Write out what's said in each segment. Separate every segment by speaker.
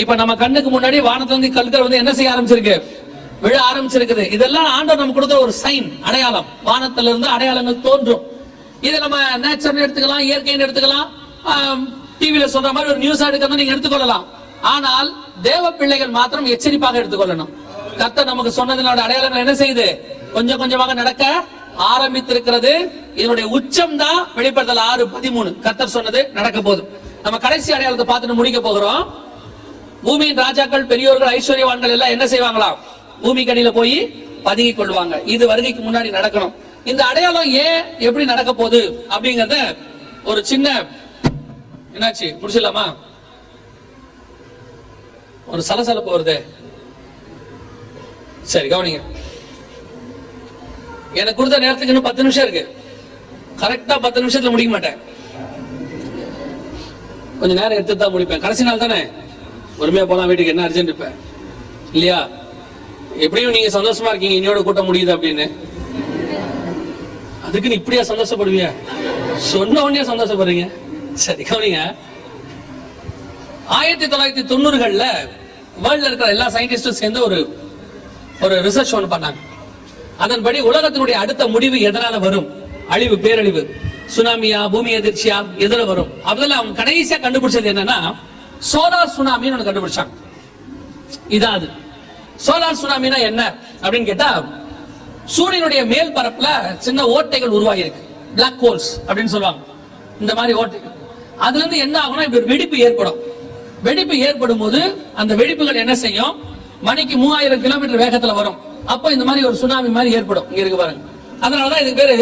Speaker 1: இப்ப நம்ம கண்ணுக்கு முன்னாடி வானத்துல இருந்து கல்கள் வந்து என்ன செய்ய ஆரம்பிச்சிருக்கு, விழ ஆரம்பிச்சிருக்குது. இதெல்லாம் ஆண்டவர் நம்ம கொடுக்குற ஒரு சைன், அடையாளம். வானத்துல இருந்து அடையாளங்கள் தோன்றும். இதை நம்ம நேச்சர் எடுத்துக்கலாம், இயற்கைன்னு எடுத்துக்கலாம், டிவியில சொல்ற மாதிரி ஒரு நியூஸ் எடுக்கணும் நீங்க எடுத்துக்கொள்ளலாம். ஆனால் தேவ பிள்ளைகள் மாத்திரம் எச்சரிப்பாக எடுத்துக்கொள்ளணும். கர்த்தர் நமக்கு சொன்னதனோட அடையாளங்கள் என்ன செய்யுது, கொஞ்சம் கொஞ்சமாக நடக்க ஆரம்பித்திருக்கிறது. இதனுடைய உச்சம் தான் வெளிப்படுத்தல் 6:13. கர்த்தர் சொன்னது நடக்க போதும். நம்ம கடைசி அடையாளத்தை பார்த்துட்டு முடிக்க போகிறோம். பூமியின் ராஜாக்கள், பெரியோர்கள், ஐஸ்வர்யவான்கள் எல்லாம் என்ன செய்வாங்களாம், பூமி கடியில போய் பதுங்கிக் கொள்வாங்க. இது வருகைக்கு முன்னாடி நடக்கணும். இந்த அடையாளம் ஏன் எப்படி நடக்க போகுது அப்படிங்கறத ஒரு சின்ன என்னாச்சு முடிச்சிடலாமா? ஒரு சலசலப்பு வருது. சரி கவனிங்க. எனக்கு கொடுத்த நேரத்துக்கு இன்னும் 10 நிமிஷம் இருக்கு. கரெக்டா 10 நிமிஷத்துல முடிக்க மாட்டேன். கொஞ்சம் நேரம் எடுத்து தான் முடிப்பேன். கடைசி நாள் தானே, பொறுமையா போலாம், வீட்டுக்கு என்ன அர்ஜென்ட் இருப்பேன் இல்லையா? எப்படியும் நீங்க சந்தோஷமா இருக்கீங்க இன்னையோட கூட்டம் முடியுது அப்படின்னு. அதுக்கு நீ இப்படியா சந்தோஷப்படுவீங்க? சொன்ன உடனே சந்தோஷப்படுறீங்க. சரி கவனிங்க. 1990கள்ல வேர்ல்ட்ல இருக்கிற எல்லா சயின்டிஸ்டும் சேர்ந்து ஒரு ரிசர்ச் ஒன்று பண்ணாங்க. அதன்படி உலகத்தினுடைய அடுத்த முடிவு எதனால வரும், அழிவு, பேரழிவு, சுனாமியா, பூமி எதிர்ச்சியா, எதுல வரும்? அதுல அவங்க கடைசியா கண்டுபிடிச்சது என்னன்னா சோலார் சுனாமின்னு ஒன்று கண்டுபிடிச்சாங்க. இதான் அது. சோலார் சுனாமினா என்ன அப்படின்னு கேட்டா, சூரியனுடைய மேல் பரப்புல சின்ன ஓட்டைகள் உருவாகி இருக்கு, பிளாக் ஹோல்ஸ் அப்படின்னு சொல்லுவாங்க. இந்த மாதிரி ஓட்டைகள், அதுல இருந்து என்ன ஆகும்னா இப்படி வெடிப்பு ஏற்படும். வெடிப்பு ஏற்படும் போது அந்த வெடிப்புகள் என்ன செய்யும், மணிக்கு 3000 கிலோமீட்டர் வேகத்துல வரும். அப்போ இந்த மாதிரி ஒரு சுனாமி மாதிரி ஏற்படும். இங்க இருக்கு பாருங்க. அதனாலதான் இதுக்கு பேரு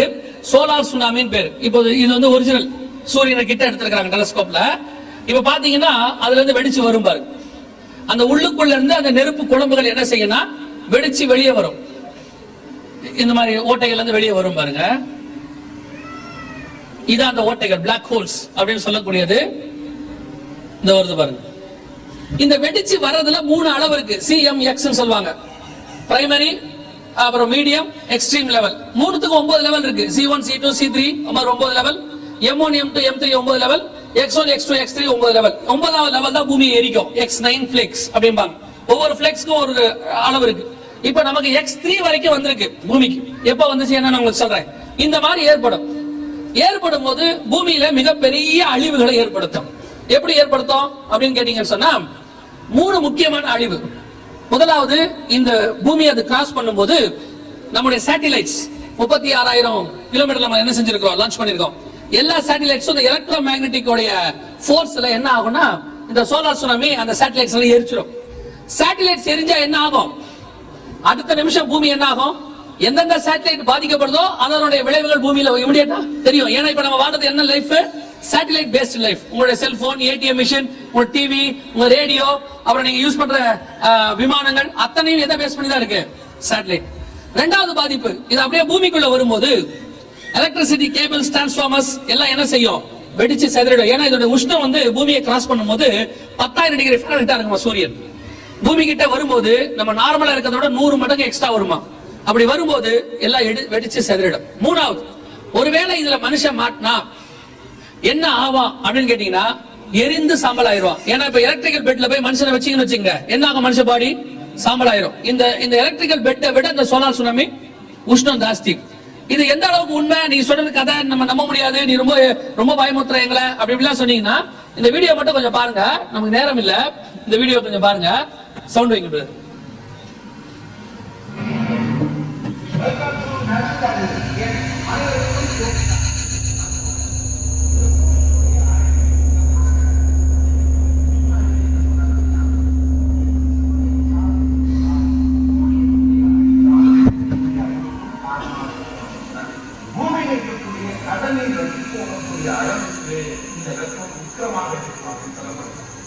Speaker 1: சோலார் சுனாமின்னு பேரு. இப்போ இது வந்து ஒரிஜினல் சூரியனை கிட்ட எடுத்திருக்காங்க டெலஸ்கோப்ல. இப்ப பாத்தீங்கன்னா அதுல இருந்து வெடிச்சு வரும் பாருங்க. அந்த உள்ளுக்குள்ள இருந்து அந்த நெருப்பு குழம்புகள் என்ன செய்யணும், வெடிச்சு வெளியே வரும். இந்த மாதிரி ஓட்டைகள் இருந்து வெளியே வரும் பாருங்க. இதான் அந்த ஓட்டைகள், பிளாக் ஹோல்ஸ் அப்படின்னு சொல்லக்கூடியது. இந்த வருது பாருங்க. இந்த வெடிச்சு வர்றதுல 3 அளவு இருக்கு. CMX சொல்லுவாங்க. பிரைமரி, அப்புறம் மீடியம், எக்ஸ்ட்ரீம் லெவல். 3த்துக்கு 9 லெவல் இருக்கு. C1, C2, C3 9 level, M1, M2, M3 9 level, X1, X2, X3 9 level. 9வது லெவல் தான் பூமியை எரிக்கும். X9 ஃபிளெக்ஸ் அப்படிம்பாங்க. ஒவ்வொரு ஃபிளெக்ஸ்க்கும் ஒரு அளவு இருக்கு. இப்ப நமக்கு X3 வரைக்கும் வந்திருக்கு பூமிக்கு. எப்ப வந்துச்சு என்ன உங்களுக்கு சொல்றேன். இந்த மாதிரி ஏற்படும் போது பூமியில மிகப்பெரிய அழிவுகளை ஏற்படுத்தும். எப்படி ஏற்படுத்தும் அப்படின்னு கேட்டீங்கன்னு சொன்னா 3 முக்கியமான அழிவு. முதலாவது, இந்த பூமி அது கிராஸ் பண்ணும்போது நம்முடைய சேட்டிலைட்ஸ் 36,000 கிலோமீட்டர் நம்ம என்ன செஞ்சிருக்கோம், லான்ச் பண்ணிருக்கோம். எல்லா சேட்டிலைட்ஸும் இந்த எலக்ட்ரோ மேக்னெட்டிக் உடைய ஃபோர்ஸ்ல என்ன ஆகும்னா இந்த சோலார் சுனாமி அந்த சேட்டிலைட்ஸ் எல்லாம் எரிச்சிடும். சேட்டிலைட்ஸ் எரிஞ்சா என்ன ஆகும், அடுத்த நிமிஷம் பூமி என்ன ஆகும், எந்தெந்த சேட்டலைட் பாதிக்கப்படுதோ அதனுடைய விளைவுகள் பூமியில இமிடியேட்டா தெரியும். ஏன்னா இப்ப நம்ம வாழ்றது என்ன லைஃப், சேட்டலைட் பேஸ்ட் லைஃப். உங்களுடைய செல்போன், ATM மிஷின், உங்க டிவி, உங்க ரேடியோ, அப்புறம் நீங்க யூஸ் பண்ற விமானங்கள் அத்தனையும் எதை பேஸ் பண்ணி தான் இருக்கு, சேட்டலைட். ரெண்டாவது பாதிப்பு, இது அப்படியே பூமிக்குள்ள வரும்போது எலக்ட்ரிசிட்டி கேபிள்ஸ், டிரான்ஸ்ஃபார்மர்ஸ் எல்லாம் என்ன செய்யும், வெடிச்சு செதறிடும். ஏன்னா இதோட உஷ்ணம் வந்து பூமியை கிராஸ் பண்ணும்போது 10,000 டிகிரி ஃபாரன்ஹீட்டா இருக்குமா சூரியன். பூமி கிட்ட வரும்போது நம்ம நார்மலா இருக்கிறதோட 100 மடங்கு எக்ஸ்ட்ரா வருமா. அப்படி வரும்போது எல்லாம் வெடிச்சு செதறிடும். மூணாவது, ஒருவேளை இதுல மனுஷன் மாட்டினா என்ன ஆவான் அப்படின்னு கேட்டீங்கன்னா எரிந்து சாம்பல் ஆயிரும். ஏன்னா இப்ப எலக்ட்ரிக்கல் பெட்ல போய் மனுஷனை வச்சீங்கன்னு வச்சுங்க, என்ன ஆகும், மனுஷ பாடி சாம்பல் ஆயிரும். இந்த எலக்ட்ரிக்கல் பெட்டை விட இந்த சோலார் சுனாமி உஷ்ணம் ஜாஸ்தி. இது எந்த அளவுக்கு உண்மை, நீங்க சொல்றது கதை நம்ம நம்ப முடியாது, நீ ரொம்ப ரொம்ப பயமுத்துற எங்களை அப்படி இப்படிலாம் சொன்னீங்கன்னா இந்த வீடியோ மட்டும் கொஞ்சம் பாருங்க. நமக்கு நேரம் இல்ல, இந்த வீடியோ கொஞ்சம் பாருங்க. சவுண்ட் வைக்க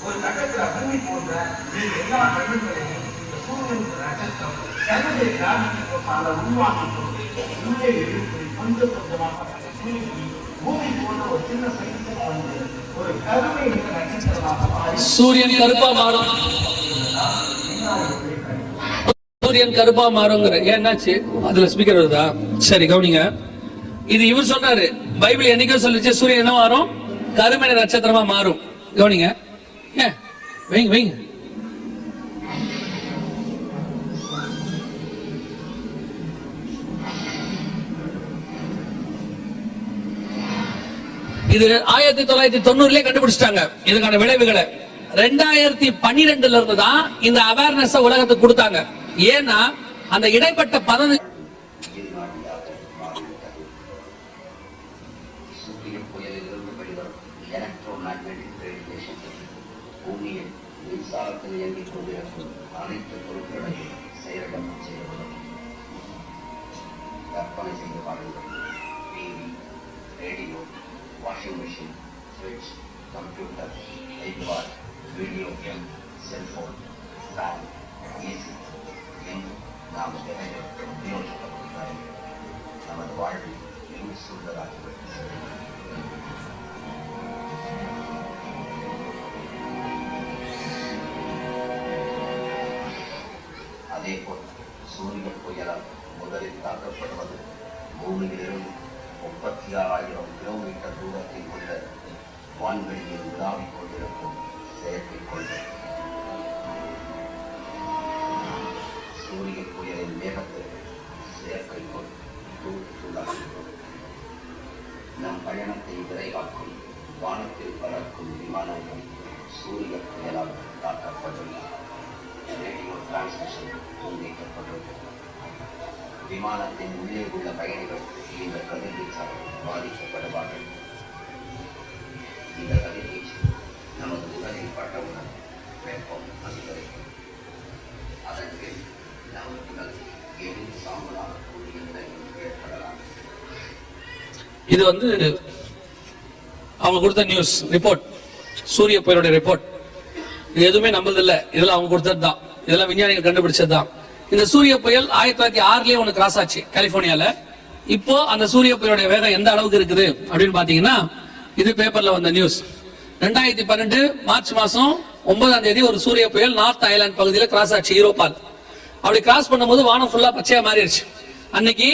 Speaker 1: ஒரு கட்டத்தில் பூமி போன்ற எல்லா கண்ணுகளையும் சூரியன் நட்சத்திரம் கருதை உருவாக்கி உள்ளே எழுப்பி கொஞ்சம் கொஞ்சமாக பூமி போன்ற ஒரு சின்ன சைக்கிள் வந்து ஒரு கருமை நட்சத்திரமாக மாறி சூரியன் கருப்பா மாறும். சூரியன் கருப்பா மாறுங்கிற ஏன்னாச்சு, அதுல ஸ்பீக்கர் வருதா? சரி கவனிங்க. இது இவர் சொல்றாரு, பைபிள் என்னைக்கோ சொல்லிச்சு சூரியன் என்ன மாறும், கருமை நட்சத்திரமா மாறும். கவனிங்க, வைங்க வைங்க இது 1990 கண்டுபிடிச்சிட்டாங்க இதுக்கான விளைவுகளை. 2012 இருந்து தான் இந்த அவேர்னஸ் உலகத்துக்கு கொடுத்தாங்க. ஏன்னா அந்த இடைப்பட்ட 15
Speaker 2: பூமியில் மின்சாரத்தில் இயங்கிக் கொண்டிருக்கும் அனைத்து பொருட்களையும் செயலிழக்க செய்யப்படும். கற்பனை செய்து பாருங்கள். TV, radio, washing machine, fridge, computer, iPad, video game, cellphone, fan, AC என்று நாம் தினமும் உபயோகிக்கப்படுகிறார்கள். நமது வாழ்வில் இன்னும் சூழலாகிவிட்டது. அதேபோல் சூரிய புயலால் முதலில் தாக்கப்படுவது பூமியிலிருந்து 36,000 கிலோமீட்டர் தூரத்தில் உள்ள வான்வெளியில் உலாவிக் கொண்டிருக்கும் செயற்கைக்கோள். சூரிய புயலின் வேகத்திற்கு செயற்கைக்கோள் தூளாகிறது. நம் பயணத்தை விரைவாக்கும் வானத்தில் பறக்கும் விமானங்கள் சூரிய புயலால் தாக்கப்பட்டுள்ளன. ரேடியோ டிரான்ஸ்மிஷன் துண்டிக்கப்பட்டுள்ளது. விமானத்தின் உள்ளே உள்ள பயணிகள் இந்த கதிர்வீச்சால் பாதிக்கப்படுவார்கள். இந்த கதிர்வீச்சு நமது உடலில் பட்டவுடன் வெப்பம் அதிகரிக்கும். அதன் பின் நமது உடல் எரிந்து சாம்பலாகக்கூடிய நிலையில் ஏற்படலாம்.
Speaker 1: இது அவங்க கொடுத்த நியூஸ் ரிப்போர்ட், சூரிய புயலுடைய ரிப்போர்ட். இது எதுவுமே நம்பதில்லை, இதெல்லாம் அவங்க கொடுத்தது தான், இதெல்லாம் விஞ்ஞானிகள் கண்டுபிடிச்சது தான். இந்த சூரிய புயல் 1906 ஒன்று கிராஸ் ஆச்சு கலிபோர்னியால. இப்போ அந்த சூரிய புயலுடைய வேகம் எந்த அளவுக்கு இருக்குது அப்படின்னு பாத்தீங்கன்னா, இது பேப்பர்ல வந்த நியூஸ். 2012 மார்ச் மாசம் 9ஆம் தேதி ஒரு சூரிய புயல் நார்த் ஐலாந்து பகுதியில் கிராஸ் ஆச்சு யூரோப்பால். அப்படி கிராஸ் பண்ணும்போது வானம் ஃபுல்லா பச்சையா மாறிடுச்சு. அன்னைக்கு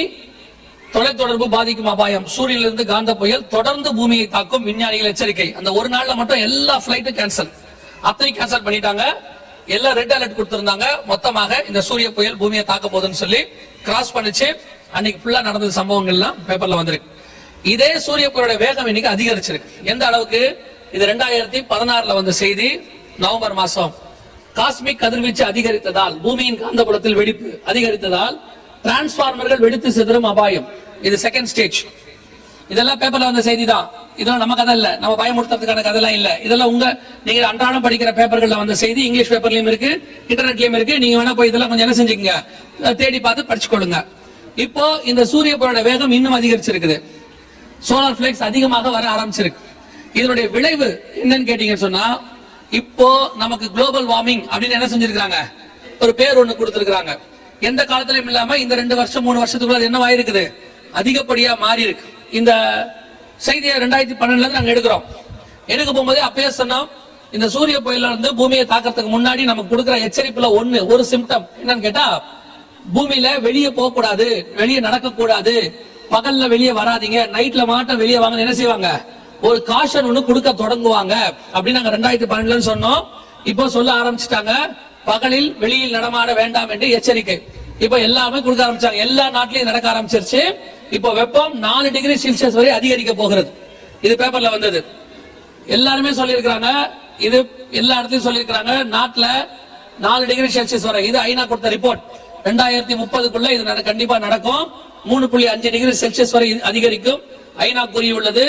Speaker 1: தொலைத்தொடர்பு பாதிக்கும் அபாயம், சூரியனிலிருந்து காந்த புயல் தொடர்ந்து பூமியை தாக்கும், விஞ்ஞானிகள் எச்சரிக்கை. அந்த ஒரு நாள்ல மட்டும் எல்லா பிளைட்டும் கேன்சல், அத்தனை கேன்சல் பண்ணிட்டாங்க. எல்லாம் ரெட் அலர்ட் கொடுத்திருந்தாங்க. மொத்தமாக இந்த சூரிய புயல் பூமியை தாக்க போகுதுன்னு சொல்லி கிராஸ் பண்ணிச்சு. அன்னைக்கு ஃபுல்லா நடந்த சம்பவங்கள்லாம் பேப்பர்ல வந்திருக்கு. இதே சூரிய புயலோட வேகம் இன்னைக்கு அதிகரிச்சிருக்கு. எந்த அளவுக்கு? இது 2016 வந்த செய்தி. நவம்பர் மாசம் காஸ்மிக் கதிர்வீச்சு அதிகரித்ததால், பூமியின் காந்தப்புலத்தில் வெடிப்பு அதிகரித்ததால் டிரான்ஸ்பார்மர்கள் வெடித்து சிதறும் அபாயம். இது செகண்ட் ஸ்டேஜ். இதெல்லாம் பேப்பர்ல வந்த செய்தி தான். இதெல்லாம் நம்ம கதை இல்ல, நம்ம பயமுறுத்துறதுக்கான கதைலாம் இல்ல. இதெல்லாம் நீங்க அன்றாடம் படிக்கிற பேப்பர்கள்ல வந்த செய்தி. இங்கிலீஷ் பேப்பர்லயும் இருக்கு, இன்டர்நெட்லயும் இருக்கு. நீங்க வேணா போய் இதெல்லாம் கொஞ்சம் என்ன செஞ்சுக்கங்க, தேடி பார்த்து படிச்சுக்கொள்ளுங்க. இப்போ இந்த சூரிய புயலோட வேகம் இன்னும் அதிகரிச்சிருக்குது. சோலார் பிளேக்ஸ் அதிகமாக வர ஆரம்பிச்சிருக்கு. இதனுடைய விளைவு என்னன்னு கேட்டீங்கன்னு சொன்னா, இப்போ நமக்கு குளோபல் வார்மிங் அப்படின்னு என்ன செஞ்சிருக்காங்க, ஒரு பேர் ஒண்ணு கொடுத்திருக்காங்க. எந்த காலத்திலும் இல்லாம இந்த 2 வருஷம் 3 வருஷத்துக்குள்ள என்ன ஆயிருக்குது, அதிகப்படியா மாறி இருக்கு. இந்த செய்தியை 2012 நாங்க எடுக்கிறோம். எடுக்க போகும்போதே அப்பயே சொன்னோம், இந்த சூரிய புயல இருந்து பூமியை தாக்கறதுக்கு முன்னாடி நமக்கு கொடுக்கிற எச்சரிப்புல ஒரு சிம்டம் என்னன்னு கேட்டா, பூமியில வெளியே போக கூடாது, வெளியே நடக்க கூடாது, பகல்ல வெளியே வராதீங்க, நைட்ல மாட்டம் வெளியே வாங்க என்ன செய்வாங்க, ஒரு காஷன் ஒண்ணு கொடுக்க தொடங்குவாங்க அப்படின்னு நாங்க 2012 சொன்னோம். இப்போ சொல்ல ஆரம்பிச்சுட்டாங்க, பகலில் வெளியில் நடமாட வேண்டாம் என்று எச்சரிக்கை. இப்ப எல்லாமே கொடுக்க ஆரம்பிச்சாங்க. எல்லா நாட்டிலையும் நடக்க ஆரம்பிச்சிருச்சு. இப்போ வெப்பம் 4 டிகிரி செல்சியஸ் வரை அதிகரிக்க போகிறது. இது பேப்பர்ல வந்தது. எல்லாருமே சொல்லியிருக்காங்க, இது எல்லா இடத்துலயும் சொல்லியிருக்காங்க, நாட்டுல 4 டிகிரி செல்சியஸ் வரை. இது ஐநா கொடுத்த ரிப்போர்ட். 2030க்குள்ள இது கண்டிப்பா நடக்கும். 3.5 டிகிரி செல்சியஸ் வரை அதிகரிக்கும் ஐநா கூறியுள்ளது.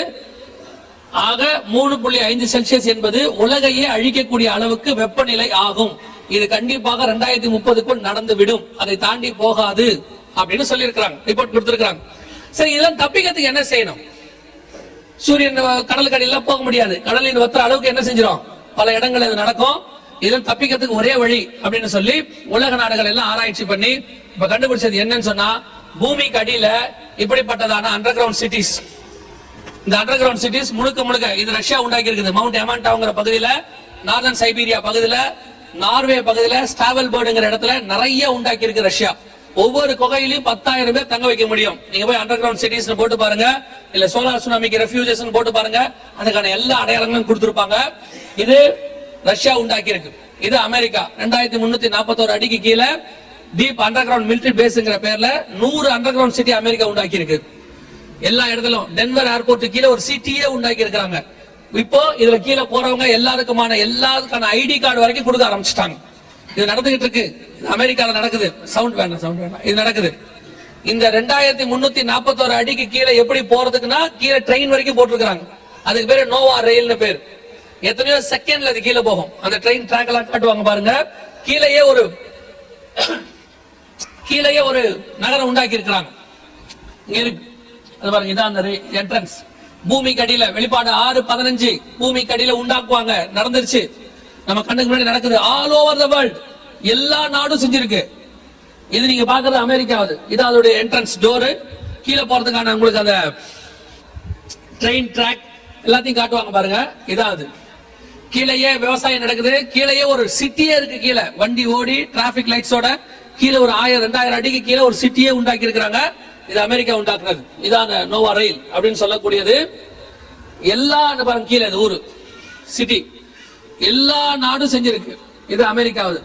Speaker 1: ஆக 3.5 செல்சியஸ் என்பது உலகையே அழிக்கக்கூடிய அளவுக்கு வெப்பநிலை ஆகும். இது கண்டிப்பாக 2030க்குள் நடந்து விடும், அதை தாண்டி போகாது அப்படின்னு சொல்லியிருக்காங்க, ரிப்போர்ட் கொடுத்திருக்காங்க. சரி, இதெல்லாம் தப்பிக்கிறதுக்கு என்ன செய்யணும்? சூரியன் கடலுக்கு அடியெல்லாம் போக முடியாது, கடலின் வத்துற அளவுக்கு என்ன செஞ்சிடும், பல இடங்கள் இது நடக்கும். இதெல்லாம் தப்பிக்கிறதுக்கு ஒரே வழி அப்படின்னு சொல்லி உலக நாடுகள் எல்லாம் ஆராய்ச்சி பண்ணி இப்ப கண்டுபிடிச்சது என்னன்னு சொன்னா, பூமிக்கு அடியில இப்படிப்பட்டதான அண்டர் கிரவுண்ட் சிட்டிஸ். இந்த அண்டர் கிரவுண்ட் சிட்டிஸ் முழுக்க இது ரஷ்யா உண்டாக்கி இருக்குது. மவுண்ட் எமாண்டாங்கிற பகுதியில, நார்தன் சைபீரியா பகுதியில, நார்வே பகுதியில, ஸ்டாவல்பர்டுங்கிற இடத்துல நிறைய உண்டாக்கி இருக்கு ரஷ்யா. ஒவ்வொரு குகையிலையும் 10,000 பேர் தங்க வைக்க முடியும். நீங்க போய் அண்டர் கிரவுண்ட் சிட்டிஸ் போட்டு பாருங்க, இல்ல சோலார் சுனாமிக்கு ரெஃப்யூஜஸ் போட்டு பாருங்க, அதுக்கான எல்லா அடையாளங்களும் கொடுத்திருப்பாங்க. இது ரஷ்யா உண்டாக்கி இருக்கு. இது அமெரிக்கா 2341 அடிக்கு கீழே டீப் அண்டர் கிரவுண்ட் மிலிட்டரி பேஸ்ங்கிற பேர்ல 100 அண்டர் கிரவுண்ட் சிட்டி அமெரிக்கா உண்டாக்கி இருக்கு. எல்லா இடத்திலும் டென்வர் ஏர்போர்ட் கீழே ஒரு சிட்டியே உண்டாக்கி இருக்காங்க. இப்போ இதுல கீழே போறவங்க எல்லாருக்கான ஐடி கார்டு வரைக்கும் கொடுக்க ஆரம்பிச்சிட்டாங்க. இது நடந்துகிட்டு இருக்கு. அமெரிக்கால நடக்குது. சவுண்ட் வேண்டாம். இது நடக்குது. இந்த 2341 அடிக்கு கீழே எப்படி போறதுக்குன்னா கீழே ட்ரெயின் வரைக்கும் போட்டிருக்காங்க. அதுக்கு பேரு நோவா ரயில்னு பேர். எத்தனையோ செகண்ட்ல அது கீழே போகும். அந்த ட்ரெயின் ட்ராக் எல்லாம் காட்டுவாங்க பாருங்க. கீழேயே ஒரு நகரம் உண்டாக்கி இருக்கிறாங்க. இங்க இருக்கு அது பாருங்க. இதான் அந்த என்ட்ரன்ஸ். பூமிக்கு அடியில வெளிப்பாடு 6:15 பூமிக்கு அடியில உண்டாக்குவாங்க. நடந்துருச்சு. நம்ம கண்ணுக்கு முன்னாடி நடக்குது. ஆல் ஓவர் த வேர்ல்ட் எல்லா நாடும் செஞ்சிருக்கு. இது நீங்க பாக்குறது அமெரிக்காவது. இது அதோட என்ட்ரன்ஸ் டோரு. கீழே போறதுக்கான உங்களுக்கு அந்த ட்ரெயின் ட்ராக் எல்லாத்தையும் காட்டுவாங்க பாருங்க. இதாவது கீழேயே விவசாயம் நடக்குது. கீழேயே ஒரு சிட்டியே இருக்கு. கீழே வண்டி ஓடி டிராபிக் லைட்ஸோட கீழே ஒரு 1000-2000 அடிக்கு கீழே ஒரு சிட்டியே உண்டாக்கி இருக்கிறாங்க. இது அமெரிக்கா உண்டாக்குனது. இதான் நோவா ரயில் அப்படின்னு சொல்லக்கூடியது. எல்லா பாருங்க கீழே ஊரு சிட்டி எல்லா நாடும் செஞ்சிருக்கு. இது அமெரிக்காவது.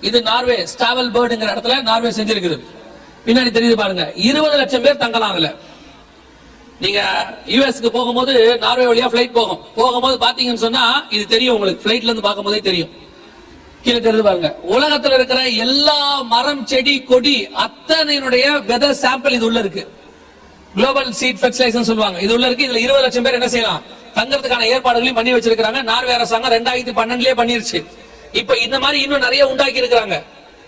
Speaker 1: இது நார்வே ஸ்டாவல் பேர்டுங்கிற இடத்துல நார்வே செஞ்சிருக்குது. பின்னாடி தெரியுது பாருங்க. 20 லட்சம் பேர் தங்கலாம் அதுல. நீங்க யுஎஸ்க்கு போகும்போது நார்வே வழியா பிளைட் போகும்போது பாத்தீங்கன்னு சொன்னா இது தெரியும் உங்களுக்கு. பிளைட்ல இருந்து பார்க்கும் போதே தெரியும். கீழே தெரியுது பாருங்க. உலகத்துல இருக்கிற எல்லா மரம் செடி கொடி அத்தனையுடைய வெதர் சாம்பிள் இது உள்ள இருக்கு. குளோபல் சீட் ஃபெர்டிலைசேஷன் சொல்லுவாங்க. இது உள்ள இருக்கு. இதுல 20 லட்சம் பேர் என்ன செய்யலாம்? தங்கறதுக்கான ஏற்பாடுகளையும் பண்ணி வச்சிருக்காங்க. நார்வே அரசாங்கம் 2012 பண்ணிருச்சு. இப்ப இந்த மாதிரி இன்னும் நிறைய உண்டாக்கி இருக்காங்க.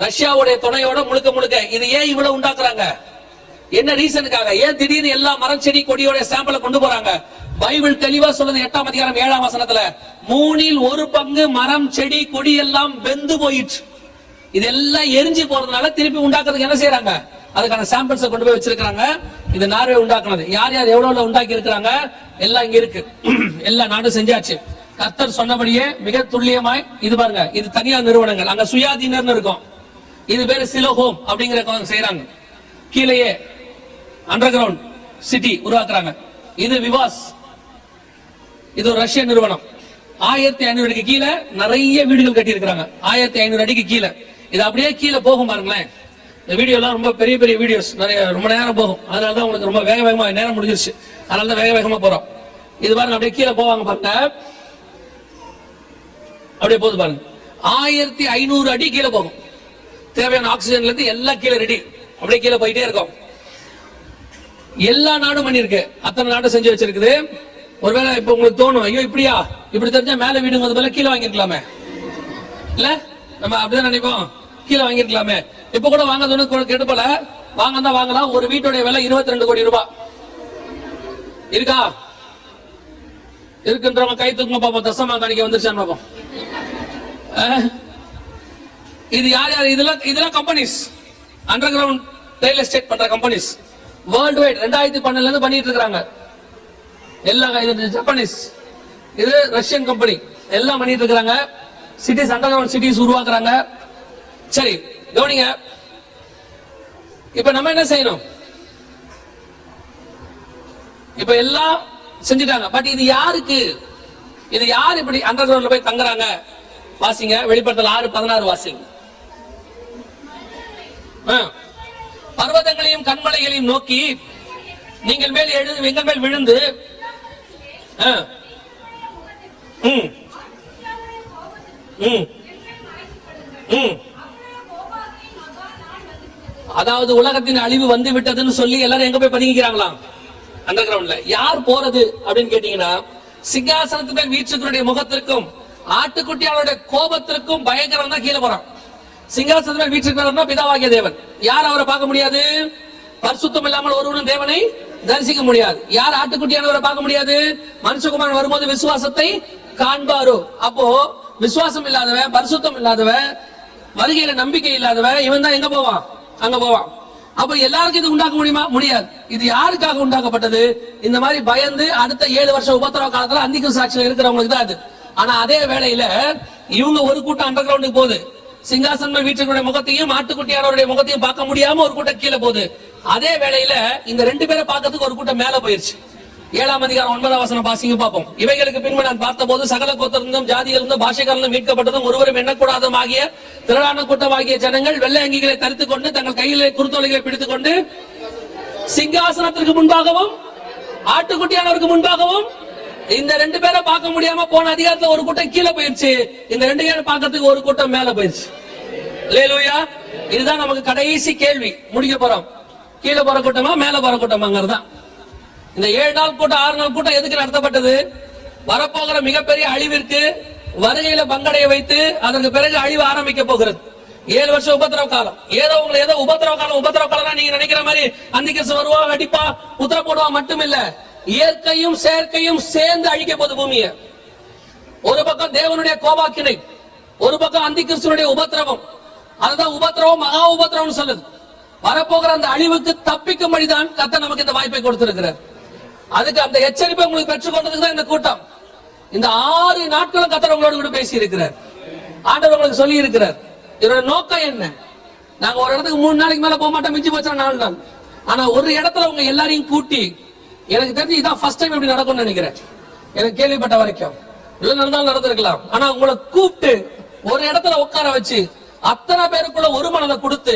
Speaker 1: ரஷ்யாவுடைய துணையோட முழுக்க இது ஏன் இவ்வளவு உண்டாக்குறாங்க? என்ன ரீசனுக்காக? ஏன் திடீர்னு எல்லா மரம் செடி கொடியோட சாம்பிளை கொண்டு போறாங்க? பைபிள் தெளிவா சொல்லுது 8ஆம் அதிகாரம் 7ஆம் வசனத்துல 3 1 பங்கு மரம் செடி கொடி எல்லாம் வெந்து போயிடுச்சு. இதெல்லாம் எரிஞ்சு போறதுனால திருப்பி உண்டாக்குறதுக்கு என்ன செய்யறாங்க? அதுக்கான சாம்பிள்ஸ் கொண்டு போய் வச்சிருக்காங்க. இது நார்வே உண்டாக்குனது. யார் யார் எவ்வளவு உண்டாக்கி இருக்கிறாங்க எல்லாம் இங்க இருக்கு. எல்லா நாடும் செஞ்சாச்சு. கர்த்தர் சொன்னபடியே மிக துல்லியமாய். இது பாருங்க. இது தனியார் நிறுவனங்கள். அங்க சுயாதீனர் இருக்கும். இது பேரு சிலோஹோம் அப்படிங்கிற செய்யறாங்க. கீழேயே அண்டர் கிரவுண்ட் சிட்டி உருவாக்குறாங்க. இது விவாஸ். இது ஒரு ரஷ்ய நிறுவனம். 1500 அடிக்கு கீழே நிறைய வீடுகள் கட்டி இருக்கிறாங்க. 1500 அடிக்கு கீழே. இது அப்படியே கீழே போகும் பாருங்களேன். இந்த வீடியோ எல்லாம் ரொம்ப பெரிய பெரிய வீடியோஸ், நிறைய ரொம்ப நேரம் போகும். அதனாலதான் உங்களுக்கு ரொம்ப வேகமா நேரம் முடிஞ்சிருச்சு. அதனாலதான் வேகமா போறோம். இது பாருங்க அப்படியே கீழே போவாங்க பாருங்க. அப்படியே போகுது பாருங்க. 1500 அடி கீழே போகும். தேவையான ஆக்சிஜன்ல இருந்து எல்லாம் கீழே ரெடி. அப்படியே கீழே போயிட்டே இருக்கும். எல்லா நாடும் பண்ணிருக்கு. அத்தனை நாடும் செஞ்சு வச்சிருக்குது. ஒருவேளை இப்ப உங்களுக்கு தோணும், ஐயோ இப்படியா, இப்படி தெரிஞ்சா மேல வீடுங்க போல கீழே வாங்கிருக்கலாமே. இல்ல நம்ம அப்படிதான் நினைப்போம். கீழே வாங்கிருக்கலாமே. இப்ப கூட வாங்க கெடுப்பல. வாங்கலாம். ஒரு வீட்டுடைய விலை 22 கோடி ரூபாய் இருக்கா? இருக்குன்றவங்க கை தூக்குங்க பாப்போம். தசமா காணிக்க வந்துருச்சான்னு பாப்போம். இது யார் யார்? இதெல்லாம் companies. Under ground real estate பண்ற கம்பெனிஸ். வேர்ல்டு வைட் 2012 இருந்து பண்ணிட்டு இருக்காங்க. எல்லாம் இது ஜப்பானீஸ், இது ரஷ்யன் கம்பெனி. எல்லாம் பண்ணிட்டு இருக்காங்க. சிட்டிஸ், அண்டர் கிரவுண்ட் சிட்டிஸ் உருவாக்குறாங்க. சரி கவனிங்க. இப்ப நம்ம என்ன செய்யணும்? இப்ப எல்லாம் செஞ்சுட்டாங்க. பட் இது யாருக்கு? இது யார் இப்படி அண்டர் கிரவுண்ட்ல போய் தங்குறாங்க? வாசிங்க. வெளிப்படுத்தல் 6:16 வாசிங்க. பர்வதங்களையும் கண்மலைகளையும் நோக்கி நீங்கள் மேல் எங்கள் மேல் விழுந்து அதாவது உலகத்தின் அழிவு வந்து விட்டதுன்னு சொல்லி எல்லாரும் எங்க போய் பதுங்கிக்கிறாங்களாம்? அண்டர் கிரவுண்ட்ல. யார் போறது அப்படின்னு கேட்டீங்கன்னா, சிங்காசனத்து மேல் வீற்றுடைய முகத்திற்கும் ஆட்டுக்குட்டியாளருடைய கோபத்திற்கும் பயங்கரம் தான் கீழே போறான். சிங்காசனத்து மேல் வீற்றுக்கிறவர்னா பிதாவாகிய தேவன். யார் அவரை பார்க்க முடியாது? பரிசுத்தம் இல்லாமல் ஒருவனும் தேவனை தரிசிக்க முடியாது. யார் ஆட்டுக்குட்டியானவரை பார்க்க முடியாது? மனுஷகுமாரன் வரும்போது விசுவாசத்தை காண்பாரோ. அப்போ விசுவாசம் இல்லாதவன், பரிசுத்தம் இல்லாதவன், வருகையில நம்பிக்கை இல்லாதவன், இவன் தான் எங்க போவான்? அங்க போவான். அப்ப எல்லாருக்கும் இது உண்டாக்க முடியுமா? முடியாது. இது யாருக்காக உண்டாக்கப்பட்டது? இந்த மாதிரி பயந்து அடுத்த 7 வருஷம் உபத்திரவ காலத்துல அந்திக்கு சாட்சியில் இருக்கிறவங்களுக்கு தான் அது. ஆனா அதே வேளையில இவங்க ஒரு கூட்டம் அண்டர் கிரவுண்டுக்கு போகுது. சிங்காசன வீட்டுடைய முகத்தையும் ஆட்டுக்குட்டியாரோடைய முகத்தையும் பார்க்க முடியாம ஒரு கூட்டம் கீழே போகுது. அதே வேளையில இந்த 2 பேரை பார்க்கறதுக்கு ஒரு கூட்டம் மேல போயிருச்சு. 7ஆம் அதிகாரம் 9ஆம் வசனம் பாசிங்க பார்ப்போம். இவைகளுக்கு பின்பு நான் பார்த்தபோது சகல கோத்திரங்களும் ஜாதிகளிலும் பாஷைகளிலும் மீட்கப்பட்டதும் ஒருவரும் எண்ணக்கூடாதும் ஆகிய திரளான கூட்டமாகிய ஜனங்கள் வெள்ளை அங்கிகளை தரித்துக் கொண்டு தங்கள் கையிலே குருத்தோலைகளை பிடித்துக் கொண்டு சிங்காசனத்திற்கு முன்பாகவும் ஆட்டுக்குட்டியானவருக்கு முன்பாகவும். இந்த ரெண்டு பேரை பார்க்க முடியாம போன அதிகாரத்துல ஒரு கூட்டம் கீழே போயிருச்சு, இந்த ரெண்டு பேரை பார்க்கறதுக்கு ஒரு கூட்டம் மேல போயிருச்சு. அல்லேலூயா. இதுதான் நமக்கு கடைசி கேள்வி, முடிக்க போறோம். கீழே போற கூட்டமா மேல போற கூட்டமாங்கிறது தான். இந்த 7 நாள் கூட்டம் 6 நாள் கூட்டம் எதுக்கு நடத்தப்பட்டது? வரப்போகிற மிகப்பெரிய அழிவிற்கு வருகையில பங்கடைய வைத்து அதற்கு பிறகு அழிவு ஆரம்பிக்க போகிறது. 7 வருஷம் உபத்திரவ காலம். ஏதோ உபத்திரவ காலம் நீங்க நினைக்கிற மாதிரி அந்திகிறிஸ்து வருவா, வெடிப்பா, உத்தர போடுவா மட்டும் இல்ல, இயற்கையும் செயற்கையும் சேர்ந்து அழிக்க போது பூமியை. ஒரு பக்கம் தேவனுடைய கோபாக்கினை, ஒரு பக்கம் அந்திகிறிஸ்துனுடைய உபத்திரவம். அதுதான் உபத்திரவம், மகா உபத்திரவம் சொல்லுது. வரப்போகிற அந்த அழிவுக்கு தப்பிக்கும்படிதான் கர்த்தர் நமக்கு இந்த வாய்ப்பை கொடுத்திருக்கிறார். அதுக்கு அந்த எச்சரிப்பை உங்களுக்கு பெற்றுக் கொண்டதுக்கு தான் இந்த கூட்டம். இந்த 6 நாட்களும் கர்த்தர் உங்களோடு கூட பேசி இருக்கிறார். ஆண்டவர் உங்களுக்கு சொல்லி இருக்கிறார். இதோட நோக்கம் என்ன? நாங்க ஒரு இடத்துக்கு 3 நாளைக்கு மேல போக மாட்டோம், மிஞ்சி போச்சா 4 நாள். ஆனா ஒரு இடத்துல உங்க எல்லாரையும் கூட்டி, எனக்கு தெரிஞ்சு இதான் ஃபர்ஸ்ட் டைம் இப்படி நடக்கும்னு நினைக்கிறேன், எனக்கு கேள்விப்பட்ட வரைக்கும். இல்ல நடந்தாலும் நடந்திருக்கலாம். ஆனா உங்களை கூப்பிட்டு ஒரு இடத்துல உட்கார வச்சு அத்தனை பேருக்குள்ள ஒரு மனதை கொடுத்து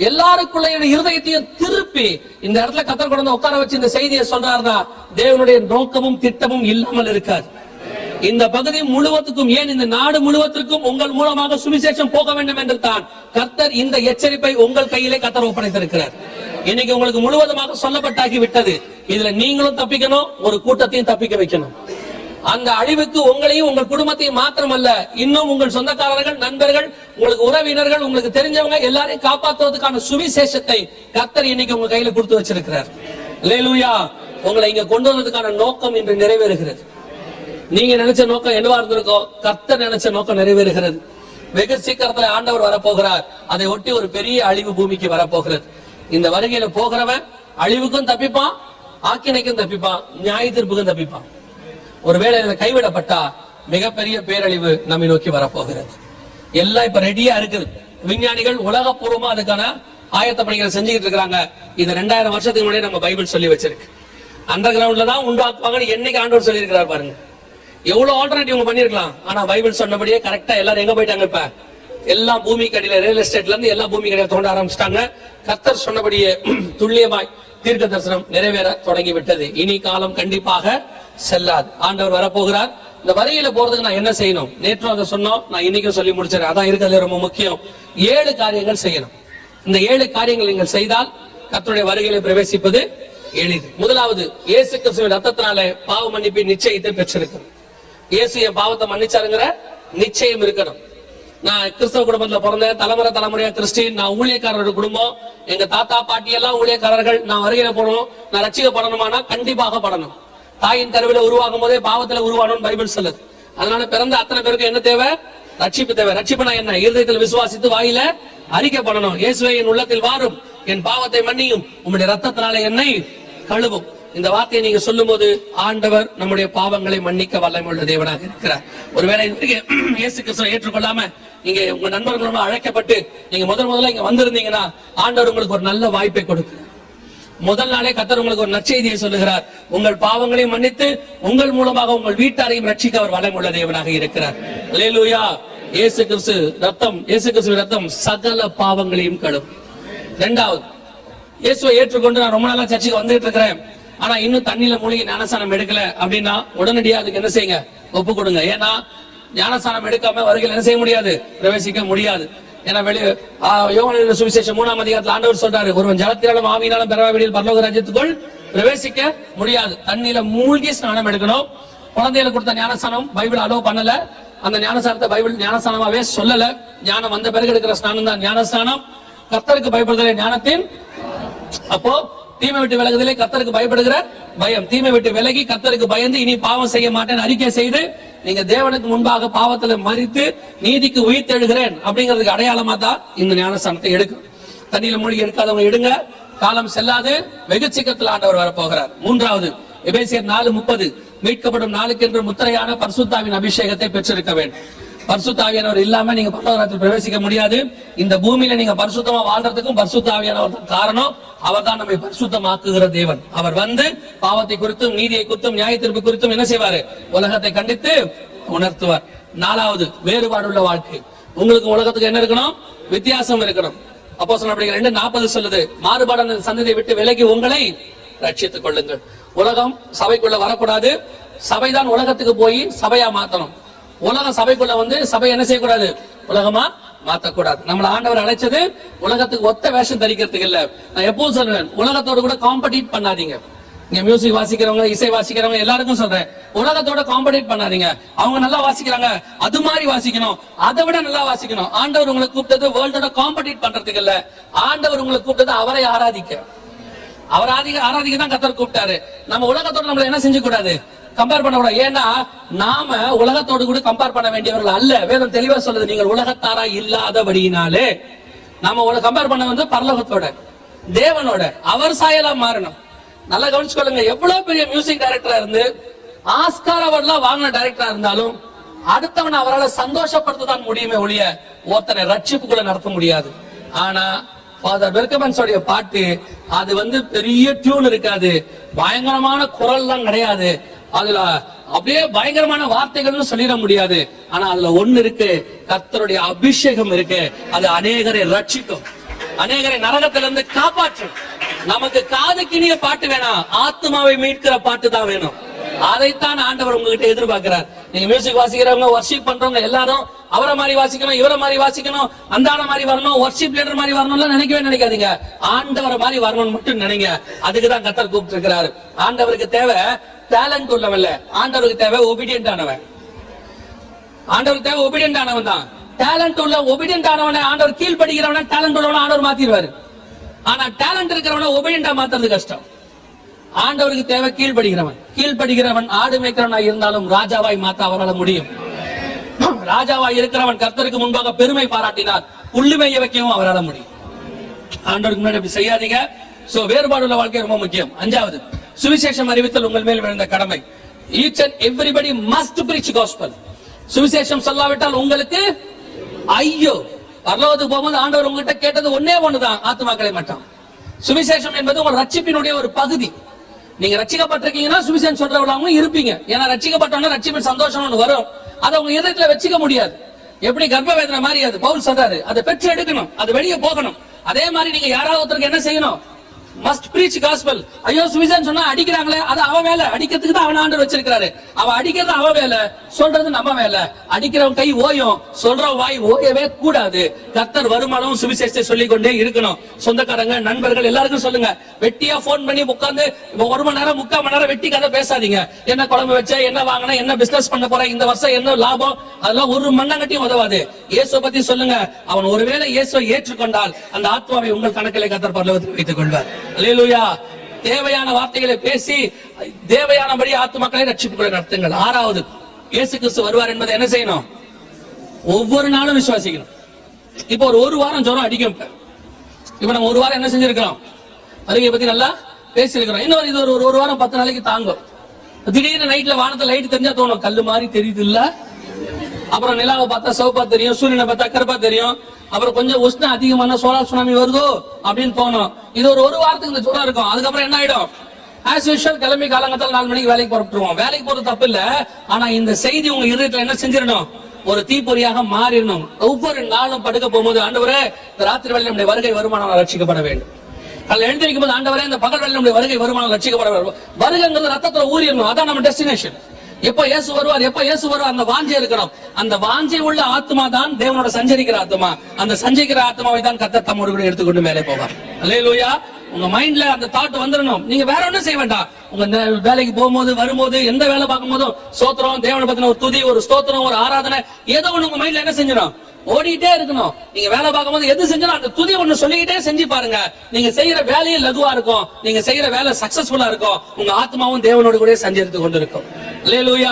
Speaker 1: எல்லாருக்குள்ள இருதயத்தையும் திருப்பி இந்த இடத்துல கர்த்தர் கொண்டு உட்கார வச்சு இந்த செய்தியை சொல்றாருன்னா தேவனுடைய நோக்கமும் திட்டமும் இல்லாமல் இருக்காது. இந்த பகுதி முழுவதுக்கும், ஏன் இந்த நாடு முழுவதற்கும் உங்கள் மூலமாக சுவிசேஷம் போக வேண்டும் என்று தான் கர்த்தர் இந்த எச்சரிப்பை உங்கள் கையிலே கர்த்தர் ஒப்படைத்திருக்கிறார். இன்னைக்கு உங்களுக்கு முழுவதுமாக சொல்லப்பட்டாகி விட்டது. இதுல நீங்களும் தப்பிக்கணும், ஒரு கூட்டத்தையும் தப்பிக்க வைக்கணும். அந்த அழிவுக்கு உங்களையும் உங்கள் குடும்பத்தையும் மாத்திரமல்ல, இன்னும் உங்கள் சொந்தக்காரர்கள், நண்பர்கள், உங்களுக்கு உறவினர்கள், உங்களுக்கு தெரிஞ்சவங்க எல்லாரையும் காப்பாற்றுவதற்கான சுவிசேஷத்தை கர்த்தர் இன்னைக்கு உங்க கையில கொடுத்து வச்சிருக்கிறார். அல்லேலூயா. உங்களை இங்க கொண்டு வந்ததுக்கான நோக்கம் இன்று நிறைவேறுகிறது. நீங்க நினைச்ச நோக்கம் என்னவா இருந்திருக்கோ கர்த்தர் நினைச்ச நோக்கம் நிறைவேறுகிறது. வெகு சீக்கிரத்துல ஆண்டவர் வரப்போகிறார். அதை ஒட்டி ஒரு பெரிய அழிவு பூமிக்கு வரப்போகிறது. இந்த வருகையில போகிறவன் அழிவுக்கும் தப்பிப்பான், ஆக்கினைக்கும் தப்பிப்பான், நியாய தீர்ப்புக்கும் தப்பிப்பான். ஒருவேளை இதுல கைவிடப்பட்டா மிகப்பெரிய பேரழிவு நம்மை நோக்கி வரப்போகிறது. எல்லாம் இப்ப ரெடியா இருக்குது. விஞ்ஞானிகள் உலகப்பூர்வமா அதுக்கான ஆயத்த பணிகளை செஞ்சுக்கிட்டு இருக்காங்க. இது 2000 வருஷத்துக்கு முன்னாடி நம்ம பைபிள் சொல்லி வச்சிருக்கு. அண்டர் கிரவுண்ட்ல தான் உண்டாக்குவாங்கன்னு என்னைக்கு ஆண்டவர் சொல்லி இருக்கிறார் பாருங்க. எவ்வளவு ஆல்டர்னேட்டிவ் பண்ணிருக்கலாம். ஆனா பைபிள் சொன்னபடியே கரெக்டா எல்லாரும் எங்க போயிட்டாங்க? இப்ப எல்லாம் பூமி கடியில, ரியல் எஸ்டேட்ல இருந்து எல்லா பூமி கடியில தோண்ட ஆரம்பிச்சிட்டாங்க. கர்த்தர் சொன்னபடியே துல்லியமாய் தீர்க்க தரிசனம் நிறைவேற தொடங்கி விட்டது. இனி காலம் கண்டிப்பாக செல்லாது. ஆண்டவர் வரப்போகிறார். இந்த வருகையில போறதுக்கு நான் என்ன செய்யணும்? நேற்று அதை சொன்னோம், நான் இன்னைக்கும் சொல்லி முடிச்சிடறேன். அதான் இருக்கிறதுல ரொம்ப முக்கியம். 7 காரியங்கள் செய்யணும். இந்த 7 காரியங்கள் நீங்கள் செய்தால் கர்த்தருடைய வருகையில பிரவேசிப்பது எளிது. முதலாவது, இயேசு கிறிஸ்துவின் ரத்தத்தினாலே பாவ மன்னிப்பின் நிச்சயத்தை பெற்றிருக்கணும். இயேசு என் பாவத்தை மன்னிச்சாருங்கிற நிச்சயம் இருக்கணும். நான் கிறிஸ்தவ குடும்பத்துல பிறந்தேன், தலைமுறையா கிறிஸ்டின். நான் ஊழியக்காரரோட குடும்பம், எங்க தாத்தா பாட்டி எல்லாம் ஊழியக்காரர்கள். நான் வருகையில போகணும், நான் ரட்சிக்கப்படணுமானா கண்டிப்பாக படணும். தாயின் கருவில உருவாகும் போதே பாவத்துல உருவானோம் பைபிள் சொல்லுது. அதனால பிறந்த அத்தனை பேருக்கு என்ன தேவை? ரட்சிப்பு தேவை. ரட்சிப்புனா என்ன? இருதயத்தில் விசுவாசித்து வாயில அறிக்கை பண்ணணும். இயேசுவே என் உள்ளத்தில் வாரும், என் பாவத்தை மன்னியும், உம்முடைய ரத்தத்தினாலே என்னை கழுவும். இந்த வார்த்தையை நீங்க சொல்லும் போது ஆண்டவர் நம்முடைய பாவங்களை மன்னிக்க வல்லமையுள்ள தேவனாக இருக்கிறார். ஒருவேளை இயேசு கிறிஸ்துவை ஏற்றுக்கொள்ளாம நீங்க உங்க நண்பர்கள் அழைக்கப்பட்டு நீங்க முதல்ல இங்க வந்திருந்தீங்கன்னா ஆண்டவர் உங்களுக்கு ஒரு நல்ல வாய்ப்பை கொடுக்கிறார். முதல் நாளே கர்த்தர் உங்களுக்கு ஒரு நற்செய்தியை சொல்லுகிறார். உங்கள் பாவங்களையும் மன்னித்து உங்கள் மூலமாக உங்கள் வீட்டாரையும் ரட்சிக்க அவர் வல்லமையுள்ள தேவனாக இருக்கிறார். அல்லேலூயா. இயேசு கிறிஸ்துவின் ரத்தம் சகல பாவங்களையும் கழுவும். 2வது, இயேசுவை ஏற்றுக்கொண்டு நான் ரொம்ப நாளா சர்ச்சுக்கு வந்துட்டு இருக்கிறேன், ஆனா இன்னும் தண்ணியில மூழ்கி ஞானஸ்தானம் எடுக்கல அப்படின்னா உடனடியா அதுக்கு என்ன செய்யுங்க? ஒப்பு கொடுங்க. ஏன்னா ஞானஸ்தானம் எடுக்காம வருகையில் என்ன செய்ய முடியாது? பிரவேசிக்க முடியாது. ஏன்னா யோவான் சுவிசேஷம் 3ஆம் அதிகாரத்துல ஆண்டவர் சொல்றாரு, ஒருவன் ஜலத்தினாலும் ஆவியினாலும் பெறாவிடில் பரலோக ராஜ்யத்துக்குள் பிரவேசிக்க முடியாது. தண்ணியில மூழ்கி ஸ்நானம் எடுக்கணும். குழந்தைகளுக்கு கொடுத்த ஞானஸ்தானம் பைபிள் அலோ பண்ணல. அந்த ஞானஸ்தானத்தை பைபிள் ஞானஸ்தானமாவே சொல்லல. ஞானம் வந்த பிறகு எடுக்கிற ஸ்நானம் தான் ஞானஸ்தானம். கர்த்தருக்கு பயப்படுகிற ஞானத்தின், அப்போ தீமை விட்டு விலகுதலே கர்த்தருக்கு பயப்படுகிற பயம். தீமை விட்டு விலகி கர்த்தருக்கு பயந்து இனி பாவம் செய்ய மாட்டேன் அறிக்கை செய்து நீங்க தேவனுக்கு முன்பாக பாவத்துல மறித்து நீதிக்கு உயிர்த்தெழுகிறேன் அப்படிங்கிறதுக்கு அடையாளமா தான் இந்த ஞானஸ்தானத்தை எடுக்கும். தண்ணியில மூழ்கி எடுக்காதவங்க எடுங்க. காலம் செல்லாது, வெகு சீக்கிரத்தில் ஆண்டவர் வரப்போகிறார். 3வது, எபேசியர் 4:30, மீட்கப்படும் நாளுக்கென்று முத்திரையான பரிசுத்தாவின் அபிஷேகத்தை பெற்றிருக்க வேண்டும். பரிசுத்த ஆவியானவர் இல்லாம நீங்க பரலோகத்தில் பிரவேசிக்க முடியாது. இந்த பூமியில நீங்க பரிசுத்தமா வாழ்றதுக்கும் பரிசுத்த ஆவியானவர் தான் காரணம். அவர் தான் நம்மை பரிசுத்தமாக்குகிற தேவன். அவர் வந்து பாவத்தை குறித்தும் நீதியை குறித்தும் நியாய தீர்ப்பு குறித்தும் என்ன செய்வாரு? உலகத்தை கண்டித்து உணர்த்துவார். 4வது, வேறுபாடுள்ள வாழ்க்கை. உங்களுக்கு உலகத்துக்கு என்ன இருக்கணும்? வித்தியாசம் இருக்கணும். அப்போஸ்தலர் நடவடிக்கைகள் 2:40 சொல்லுது, மாறுபாடான சந்ததியை விட்டு விலகி உங்களை ரட்சித்துக் கொள்ளுங்கள். உலகம் சபைக்குள்ள வரக்கூடாது, சபைதான் உலகத்துக்கு போய் சபையா மாத்தணும். உலகம் சபைக்குள்ள வந்து சபை என்ன செய்யக்கூடாது, உலகமா மாத்தக்கூடாது. நம்மள ஆண்டவர் அழைச்சது உலகத்துக்கு ஒத்த வேஷம் தரிக்கிறதுக்கு இல்ல. நான் எப்பவும் சொல்றேன், உலகத்தோட கூட காம்படிட் பண்ணாதீங்க. இங்க மியூசிக் வாசிக்கிறவங்க, இசை வாசிக்கிறவங்க எல்லாருக்கும் சொல்றேன், உலகத்தோட காம்படிட் பண்ணாதீங்க. அவங்க நல்லா வாசிக்கிறாங்க, அது மாதிரி வாசிக்கணும், அதை விட நல்லா வாசிக்கணும். ஆண்டவர் உங்களை கூப்பிட்டது வேர்ல்டோட காம்படிட் பண்றதுக்கு இல்ல. ஆண்டவர் உங்களை கூப்பிட்டது அவரை ஆராதிக்க. அவர் ஆராதிக்க தான் கர்த்தர் கூப்பிட்டாரு. நம்ம உலகத்தோட நம்மள என்ன செஞ்சு கூடாது, கம்பேர் பண்ண கூடாது. ஏன்னா நாம உலகத்தோடு கூட கம்பேர் பண்ண வேண்டியவர்கள் அல்ல. வேதம் தெளிவா சொல்லுது, நீங்கள் உலகத்தாரா இல்லாதபடியினாலே. நாம கம்பேர் பண்ண வந்து பரலோகத்தோட, தேவனோட, அவர் சாயலா மாறணும். நல்லா கவனிச்சுக்கொள்ளுங்க, எவ்வளவு பெரிய மியூசிக் டைரக்டரா இருந்து ஆஸ்கார் அவார்ட்லாம் வாங்கின டைரக்டரா இருந்தாலும் அடுத்தவனை அவரால் சந்தோஷப்படுத்ததான் முடியுமே ஒழிய ஒருத்தனை ரட்சிப்புக்குள்ள நடத்த முடியாது. ஆனா ஃபாதர் பெர்கமன்ஸோடைய பாட்டு அது வந்து பெரிய டியூன் இருக்காது, பயங்கரமான குரல் தான் கிடையாது, அதுல அப்படியே பயங்கரமான வார்த்தைகள்னு சொல்லிட முடியாது. ஆனா அதுல ஒண்ணு இருக்கு, கர்த்தருடைய அபிஷேகம் இருக்கு. அது அநேகரை ரட்சிக்கும், அநேகரை நரகத்திலிருந்து காப்பாற்றும். நமக்கு காது கிணிய பாட்டு வேணாம், ஆத்மாவை மீட்கிற பாட்டு தான் வேணும். அதைத்தான் ஆண்டவர் உங்ககிட்ட எதிர்பார்க்கிறார். நீங்க மியூசிக் வாசிக்கிறவங்க, வர்ஷிப் பண்றவங்க எல்லாரும் அவரை மாதிரி வாசிக்கணும், இவரை மாதிரி வாசிக்கணும், அந்தான மாதிரி வரணும், வர்ஷிப் லீடர் மாதிரி வரணும்லாம் நினைக்கவே நினைக்காதீங்க. ஆண்டவரை மாதிரி வரணும்னு மட்டும் நினைங்க. அதுக்குதான் கர்த்தர் கூப்பிட்டு இருக்கிறாரு. ஆண்டவருக்கு தேவை டேலண்ட் உள்ளவன் இல்ல, ஆண்டவருக்கு தேவை ஒபீடியன்ட் ஆனவன். ஆண்டவருக்கு தேவை ஒபீடியன்ட் ஆனவன் தான். டேலண்ட் உள்ள ஒபீடியன்ட் ஆனவனை ஆண்டவர் கீழ்படுகிறவன, டேலண்ட் உள்ளவன ஆண்டவர் மாத்திடுவாரு. ஆனா டேலண்ட் இருக்கிறவன ஒபீடியன்டா மாத்துறது கஷ்டம். ஆண்டவருக்கு தேவை கீழ்படுகிறவன். கீழ்படுகிறவன் ஆடு மேய்க்கிறவனாய் இருந்தாலும் ராஜாவாய் மாத்த அவரால் முடியும். ராஜாவாய் இருக்கிறவன் கர்த்தருக்கு முன்பாக பெருமை பாராட்டினார், புள்ளி மேய வைக்கவும் அவரால் முடியும். ஆண்டவருக்கு முன்னாடி அப்படி செய்யாதீங்க. சோ வேறுபாடுள்ள வாழ்க்கை ரொம்ப முக்கியம். 5வது, சுவிசேஷம் அறிவித்தல் உங்கள் மேல் விழுந்த கடமை. Each and everybody must preach gospel. சுவிசேஷம் சொல்லாவிட்டால் உங்களுக்கு ஐயோ. பரலோகத்துக்கு போகும்போது ஆண்டவர் உங்ககிட்ட கேட்டது ஒன்னே ஒண்ணுதான், ஆத்துமாக்களை மட்டும். சுவிசேஷம் என்பது உங்கள் ரட்சிப்பினுடைய ஒரு பகுதி. நீங்க ரட்சிக்கப்பட்டிருக்கீங்கன்னா சுவிசேஷம் சொல்றவங்களும் இருப்பீங்க. ஏன்னா ரட்சிக்கப்பட்டோம்னா ரட்சிப்பின் சந்தோஷம் ஒன்று வரும். அதை உங்க இதயத்துல வச்சுக்க முடியாது. எப்படி கர்ப்ப வேதனை மாதிரி அது பவுல் சொல்றாரு, அதை பெற்று எடுக்கணும், அது வெளியே போகணும். அதே மாதிரி நீங்க யாராவது ஒருத்தருக்கு என்ன செய்யணும், மஸ்ட் பிரீச் காஸ்பல். ஐயோ சுவிசேஷம் சொன்னா அடிக்கிறாங்களே, அது அவ வேலை, அடிக்கிறதுக்கு தான் அவன் ஆண்டவர் வச்சிருக்காரு. அவ அடிக்கிறது அவ வேலை, சொல்றது நம்ம வேலை. அடிக்கிறவன் கை ஓயும், சொல்ற வாய் ஓயவே கூடாது. கர்த்தர் வருமானம் சுவிசேஷத்தை சொல்லிக் கொண்டே இருக்கணும். சொந்தக்காரங்க, நண்பர்கள் எல்லாருக்கும் சொல்லுங்க. வெட்டியா போன் பண்ணி உட்கார்ந்து 1 மணி நேரம் 3/4 மணி நேரம் வெட்டி கதை பேசாதீங்க. என்ன குழம்பு வச்ச, என்ன வாங்கின, என்ன பிசினஸ் பண்ண போற, இந்த வருஷம் என்ன லாபம், அதெல்லாம் ஒரு மண்ணங்கட்டியும் உதவாது. இயேசுவை பத்தி சொல்லுங்க. அவன் ஒருவேளை இயேசுவை ஏற்றுக்கொண்டால் அந்த ஆத்மாவை உங்கள் கணக்கிலே கர்த்தர் பரலோகத்தில் வைத்துக் கொள்வார். அல்லேலூயா. தேவையான வார்த்தைகளை பேசி தேவையானபடி ஆத்துமக்களை ரட்சிப்புகளை நடத்துங்கள். 6வது, இயேசு கிறிஸ்து வருவார் என்பதை என்ன செய்யணும், ஒவ்வொரு நாளும் விசுவாசிக்கணும். இப்போ ஒரு வாரம் ஜுரம் அடிக்கும். இப்ப நம்ம ஒரு வாரம் என்ன செஞ்சிருக்கிறோம், வருகையை பத்தி நல்லா பேசிருக்கிறோம். இன்னொரு இது ஒரு வாரம் 10 நாளைக்கு தாங்கும். திடீர்னு நைட்ல வானத்துல லைட் தெரிஞ்சா தோணும், கல்லு மாதிரி தெரியுது இல்ல. அப்புறம் நிலாவை பார்த்தா சிவப்பா தெரியும், சூரியனை பார்த்தா கருப்பா தெரியும். அப்புறம் கொஞ்சம் உஷ்ணம் அதிகமான சோலார் சுனாமி வருதோ அப்படின்னு தோணும். இது ஒரு வாரத்துக்கு இந்த ஜுரம் இருக்கும். அதுக்கப்புறம் என்ன ஆயிடும், ஆஸ் யூஷுவல் கிளம்பி காலங்கத்தால் 4 மணிக்கு வேலைக்கு புறப்பட்டுருவோம். வேலைக்கு போறது தப்பு இல்ல, ஆனா இந்த செய்தி உங்க இதயத்துல என்ன செஞ்சிடணும், ஒரு தீப்பொறியாக மாறிடணும். ஒவ்வொரு நாளும் படுக்க போகும்போது, ஆண்டவரே இந்த ராத்திரி வேளையில் நம்முடைய வருகை வருமானம் ரட்சிக்கப்பட வேண்டும். அதில் எழுந்திருக்கும் போது, ஆண்டவரே இந்த பகல் வேளையில் நம்முடைய வருகை வருமானம் ரட்சிக்கப்பட வேண்டும். வருகைங்கிறது ரத்தத்துல ஊறிடணும். அதான் நம்ம டெஸ்டினேஷன். எப்ப இயேசு வருவார், எப்ப இயேசு வருவார், அந்த வாஞ்சை இருக்கணும். அந்த வாஞ்சை உள்ள ஆத்மா தான் தேவனோட சஞ்சரிக்கிற ஆத்மா. அந்த சஞ்சரிக்கிற ஆத்மாவை தான் கர்த்தர் தம்மோடு கூட எடுத்துக்கொண்டு மேலே போவார். அல்லேலூயா. உங்க மைண்ட்ல அந்த தாட் வந்துடணும். நீங்க வேற ஒண்ணும் செய்ய வேண்டாம். உங்க வேலைக்கு போகும்போது, வரும்போது, எந்த வேலை பார்க்கும் போதும் ஸ்தோத்திரம், தேவனை பத்தின ஒரு துதி, ஒரு ஸ்தோத்திரம், ஒரு ஆராதனை, ஏதோ ஒண்ணு உங்க மைண்ட்ல என்ன செஞ்சிடும், ஓடிட்டே இருக்கணும். நீங்க வேலை பார்க்கும் போது எது செஞ்சாலும் அந்த துதி ஒண்ணு சொல்லிக்கிட்டே செஞ்சு பாருங்க. நீங்க செய்யற வேலையும் லகுவா இருக்கும், நீங்க செய்யற வேலை சக்சஸ்ஃபுல்லா இருக்கும். உங்க ஆத்மாவும் தேவனோடு கூட சஞ்சரித்து கொண்டிருக்கும். அல்லேலூயா.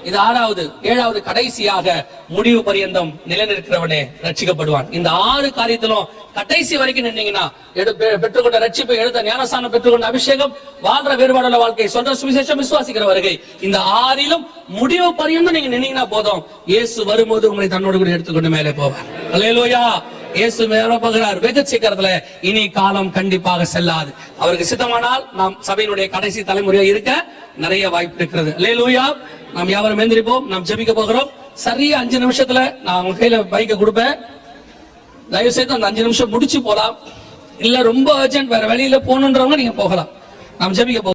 Speaker 1: இது 6வது. 7வது, கடைசியாக முடிவு பரியந்தம் நிலைநிற்கிறவனே ரட்சிக்கப்படுவான். இந்த 6 காரியத்திலும் கடைசி வரைக்கும் நின்னீங்கன்னா, பெற்றுக்கொண்ட ரட்சிப்பை, எடுத்த ஞானஸ்நானம், பெற்றுக்கொண்ட அபிஷேகம், வாழ்ற வேறுபாடுள்ள வாழ்க்கை, சொல்ற சுவிசேஷம், விசுவாசிக்கிற வருகை, இந்த 6லும் முடிவு பரியந்தம் நீங்க நின்னீங்கன்னா போதும். இயேசு வரும்போது உங்களை தன்னோடு கூட எடுத்துக்கொண்டு மேலே போவார். அல்லேலூயா. இயேசு மேல போகிறார் வெகு சீக்கிரத்துல. இனி காலம் கண்டிப்பாக செல்லாது. அவருக்கு சித்தமானால் நாம் சபையினுடைய கடைசி தலைமுறையா இருக்க நிறைய வாய்ப்பு இருக்கிறது. அல்லேலூயா. நாம் யாவரும் எழுந்திருப்போம். நாம் ஜெபிக்க போகிறோம். சரியா 5 நிமிஷத்துல நான் உங்க கையில பைக்கை கொடுப்பேன். தயவு செய்து அந்த 5 நிமிஷம் முடிச்சு போலாம். இல்ல ரொம்ப அர்ஜென்ட் வேற வெளியில போகணுன்றவங்க நீங்க போகலாம். நாம் ஜெபிக்க போகிறோம்.